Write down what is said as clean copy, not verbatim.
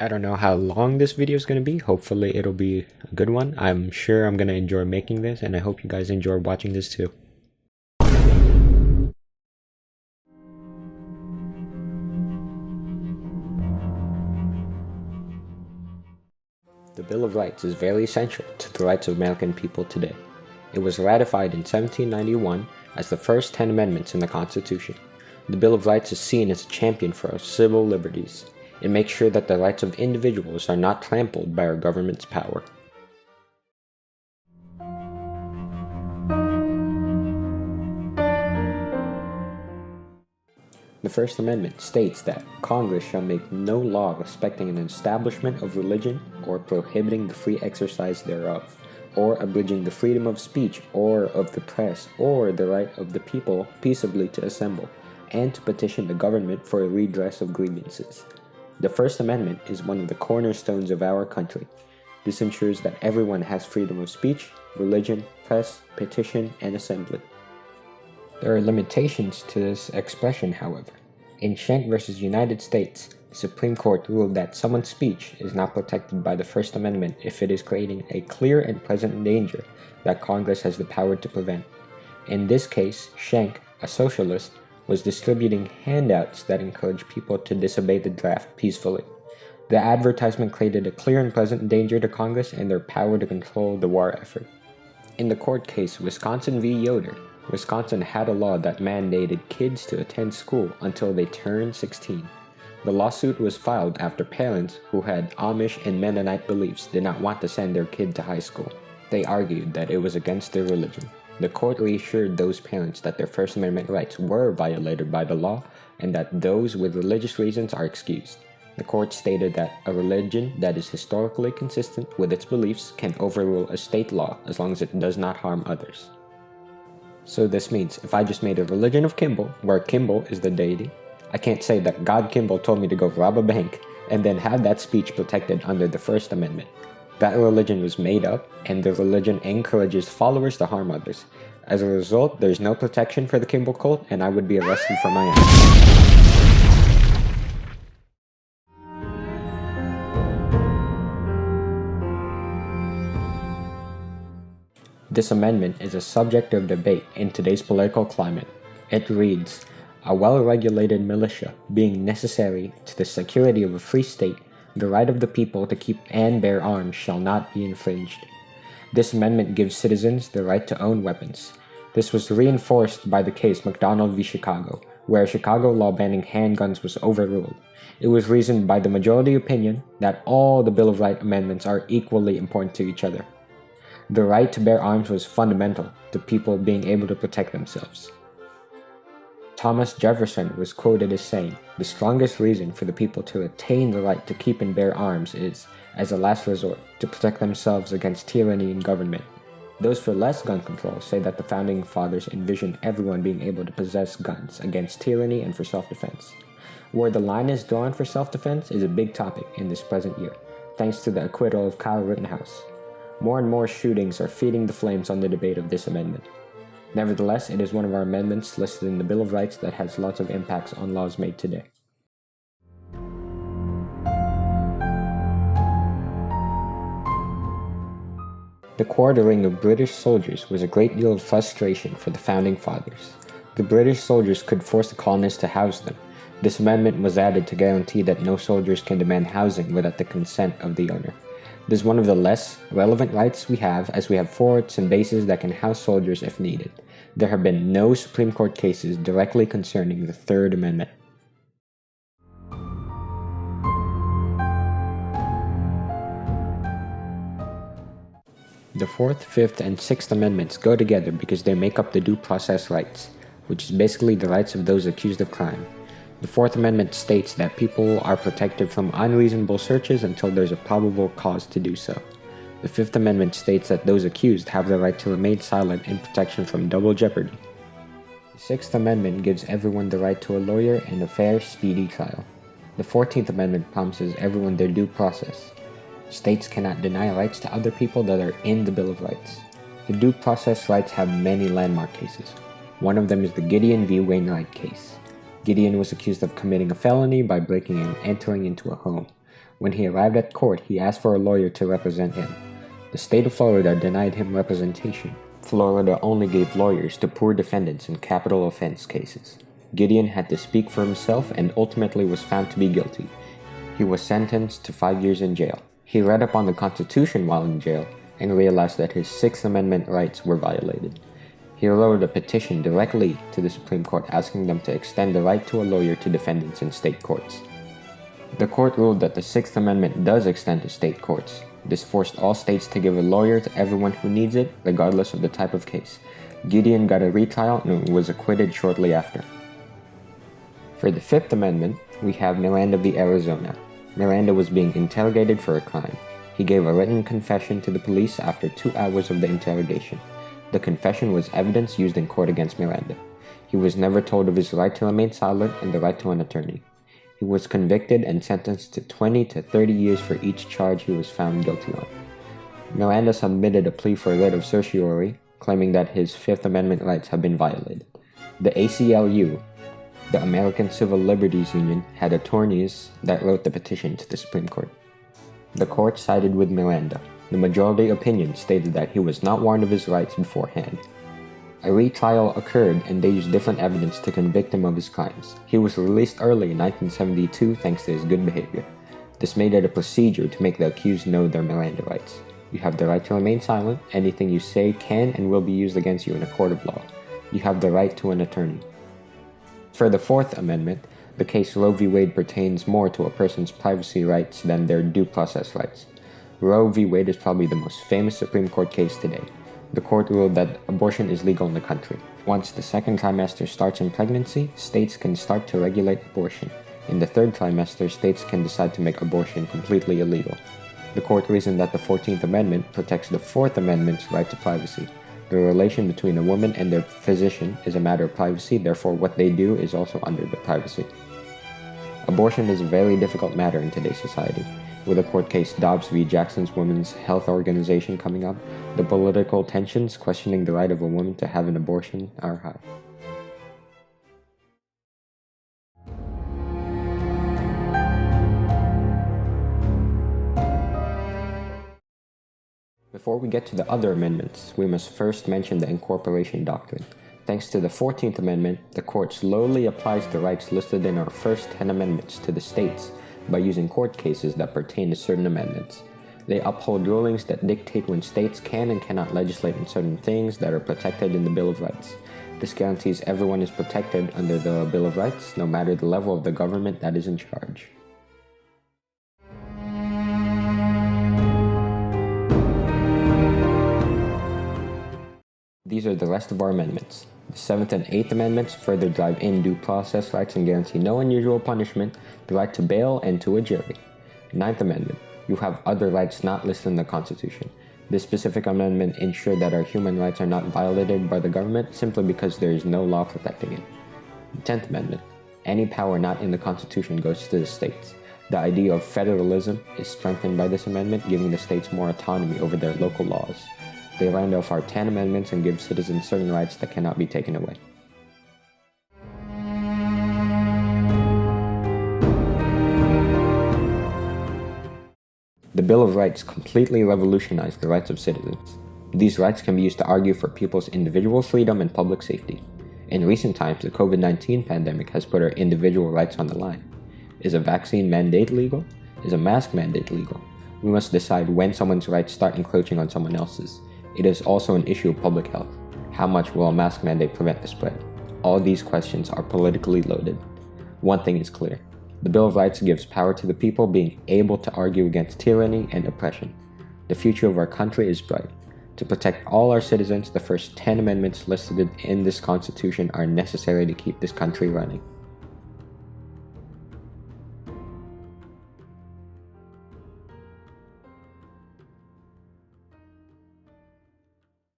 I don't know how long this video is going to be. Hopefully it'll be a good one. I'm sure I'm going to enjoy making this, and I hope you guys enjoy watching this too. The Bill of Rights is very essential to the rights of American people today. It was ratified in 1791 as the first 10 amendments in the Constitution. The Bill of Rights is seen as a champion for our civil liberties. It makes sure that the rights of individuals are not trampled by our government's power. The First Amendment states that Congress shall make no law respecting an establishment of religion or prohibiting the free exercise thereof, or abridging the freedom of speech or of the press, or the right of the people peaceably to assemble, and to petition the government for a redress of grievances. The First Amendment is one of the cornerstones of our country. This ensures that everyone has freedom of speech, religion, press, petition, and assembly. There are limitations to this expression, however. In Schenck v. United States, the Supreme Court ruled that someone's speech is not protected by the First Amendment if it is creating a clear and present danger that Congress has the power to prevent. In this case, Schenck, a socialist, was distributing handouts that encouraged people to disobey the draft peacefully. The advertisement created a clear and present danger to Congress and their power to control the war effort. In the court case Wisconsin v. Yoder, Wisconsin had a law that mandated kids to attend school until they turned 16. The lawsuit was filed after parents who had Amish and Mennonite beliefs did not want to send their kid to high school. They argued that it was against their religion. The court reassured those parents that their First Amendment rights were violated by the law and that those with religious reasons are excused. The court stated that a religion that is historically consistent with its beliefs can overrule a state law as long as it does not harm others. So this means if I just made a religion of Kimball, where Kimball is the deity, I can't say that God Kimball told me to go rob a bank and then have that speech protected under the First Amendment. That religion was made up, and the religion encourages followers to harm others. As a result, there's no protection for the Kimball cult, and I would be arrested for my actions. This amendment is a subject of debate in today's political climate. It reads, "A well-regulated militia being necessary to the security of a free state, the right of the people to keep and bear arms shall not be infringed." This amendment gives citizens the right to own weapons. This was reinforced by the case McDonald v. Chicago, where a Chicago law banning handguns was overruled. It was reasoned by the majority opinion that all the Bill of Rights amendments are equally important to each other. The right to bear arms was fundamental to people being able to protect themselves. Thomas Jefferson was quoted as saying, "The strongest reason for the people to attain the right to keep and bear arms is, as a last resort, to protect themselves against tyranny and government." Those for less gun control say that the Founding Fathers envisioned everyone being able to possess guns against tyranny and for self-defense. Where the line is drawn for self-defense is a big topic in this present year, thanks to the acquittal of Kyle Rittenhouse. More and more shootings are feeding the flames on the debate of this amendment. Nevertheless, it is one of our amendments listed in the Bill of Rights that has lots of impacts on laws made today. The quartering of British soldiers was a great deal of frustration for the Founding Fathers. The British soldiers could force the colonists to house them. This amendment was added to guarantee that no soldiers can demand housing without the consent of the owner. This is one of the less relevant rights we have, as we have forts and bases that can house soldiers if needed. There have been no Supreme Court cases directly concerning the Third Amendment. The Fourth, Fifth, and Sixth Amendments go together because they make up the due process rights, which is basically the rights of those accused of crime. The Fourth Amendment states that people are protected from unreasonable searches until there's a probable cause to do so. The Fifth Amendment states that those accused have the right to remain silent and protection from double jeopardy. The Sixth Amendment gives everyone the right to a lawyer and a fair, speedy trial. The 14th Amendment promises everyone their due process. States cannot deny rights to other people that are in the Bill of Rights. The due process rights have many landmark cases. One of them is the Gideon v. Wainwright case. Gideon was accused of committing a felony by breaking and entering into a home. When he arrived at court, he asked for a lawyer to represent him. The state of Florida denied him representation. Florida only gave lawyers to poor defendants in capital offense cases. Gideon had to speak for himself and ultimately was found to be guilty. He was sentenced to 5 years in jail. He read up on the Constitution while in jail and realized that his Sixth Amendment rights were violated. He wrote a petition directly to the Supreme Court asking them to extend the right to a lawyer to defendants in state courts. The court ruled that the Sixth Amendment does extend to state courts. This forced all states to give a lawyer to everyone who needs it, regardless of the type of case. Gideon got a retrial and was acquitted shortly after. For the Fifth Amendment, we have Miranda v. Arizona. Miranda was being interrogated for a crime. He gave a written confession to the police after 2 hours of the interrogation. The confession was evidence used in court against Miranda. He was never told of his right to remain silent and the right to an attorney. He was convicted and sentenced to 20 to 30 years for each charge he was found guilty on. Miranda submitted a plea for writ of certiorari, claiming that his Fifth Amendment rights have been violated. The ACLU, the American Civil Liberties Union, had attorneys that wrote the petition to the Supreme Court. The court sided with Miranda. The majority opinion stated that he was not warned of his rights beforehand. A retrial occurred and they used different evidence to convict him of his crimes. He was released early in 1972 thanks to his good behavior. This made it a procedure to make the accused know their Miranda rights. You have the right to remain silent. Anything you say can and will be used against you in a court of law. You have the right to an attorney. For the Fourth Amendment, the case Roe v. Wade pertains more to a person's privacy rights than their due process rights. Roe v. Wade is probably the most famous Supreme Court case today. The court ruled that abortion is legal in the country. Once the second trimester starts in pregnancy, states can start to regulate abortion. In the third trimester, states can decide to make abortion completely illegal. The court reasoned that the 14th Amendment protects the Fourth Amendment's right to privacy. The relation between a woman and their physician is a matter of privacy, therefore what they do is also under the privacy. Abortion is a very difficult matter in today's society. With the court case Dobbs v. Jackson's Women's Health Organization coming up, the political tensions questioning the right of a woman to have an abortion are high. Before we get to the other amendments, we must first mention the incorporation doctrine. Thanks to the 14th Amendment, the court slowly applies the rights listed in our first 10 amendments to the states by using court cases that pertain to certain amendments. They uphold rulings that dictate when states can and cannot legislate on certain things that are protected in the Bill of Rights. This guarantees everyone is protected under the Bill of Rights, no matter the level of the government that is in charge. These are the rest of our amendments. The 7th and 8th Amendments further drive in due process rights and guarantee no unusual punishment, the right to bail, and to a jury. 9th Amendment. You have other rights not listed in the Constitution. This specific amendment ensures that our human rights are not violated by the government simply because there is no law protecting it. The 10th Amendment. Any power not in the Constitution goes to the states. The idea of federalism is strengthened by this amendment, giving the states more autonomy over their local laws. They round off our 10 amendments and give citizens certain rights that cannot be taken away. The Bill of Rights completely revolutionized the rights of citizens. These rights can be used to argue for people's individual freedom and public safety. In recent times, the COVID-19 pandemic has put our individual rights on the line. Is a vaccine mandate legal? Is a mask mandate legal? We must decide when someone's rights start encroaching on someone else's. It is also an issue of public health. How much will a mask mandate prevent the spread? All these questions are politically loaded. One thing is clear. The Bill of Rights gives power to the people being able to argue against tyranny and oppression. The future of our country is bright. To protect all our citizens, the first 10 amendments listed in this Constitution are necessary to keep this country running.